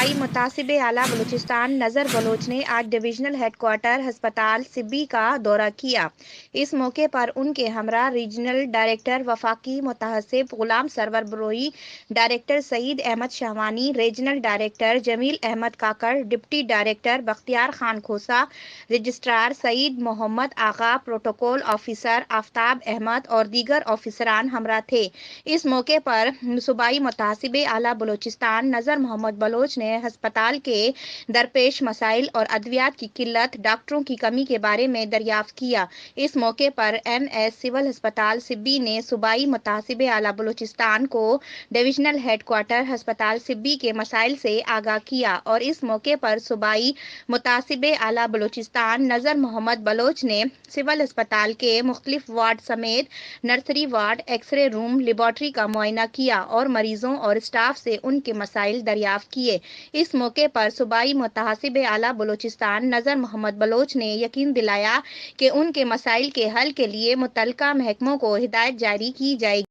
صوبائی متعصب اعلیٰ بلوچستان نذر بلوچ نے آج ڈویژنل ہیڈ کوارٹر ہسپتال سبی کا دورہ کیا۔ اس موقع پر ان کے ہمراہ ریجنل ڈائریکٹر وفاقی متحسب Ghulam Sarwar Brohi, director Saeed Ahmed Shahwani, regional director Jameel Ahmed Kakar, deputy director Bakhtiar Khan Khosa, registrar Saeed Muhammad Agha, protocol officer Aftab Ahmed اور دیگر آفیسران ہمراہ تھے۔ اس موقع پر صوبائی متعصب اعلیٰ بلوچستان نذر محمد بلوچ نے ہسپتال کے درپیش مسائل اور ادویات کی قلت، ڈاکٹروں کی کمی کے بارے میں دریافت کیا۔ اس موقع پر ایم ایس سول ہسپتال سبی نے صوبائی متعصب اعلیٰ بلوچستان کو ڈویژنل ہیڈ کوارٹر ہسپتال سبی کے مسائل سے آگاہ کیا اور اس موقع پر صوبائی متعصب اعلیٰ بلوچستان نذر محمد بلوچ نے سول ہسپتال کے مختلف وارڈ سمیت نرسری وارڈ، ایکس رے روم، لیبارٹری کا معائنہ کیا اور مریضوں اور اسٹاف سے ان کے مسائل دریافت کیے۔ اس موقع پر صوبائی متعصب اعلیٰ بلوچستان نذر محمد بلوچ نے یقین دلایا کہ ان کے مسائل کے حل کے لیے متعلقہ محکموں کو ہدایت جاری کی جائے گی۔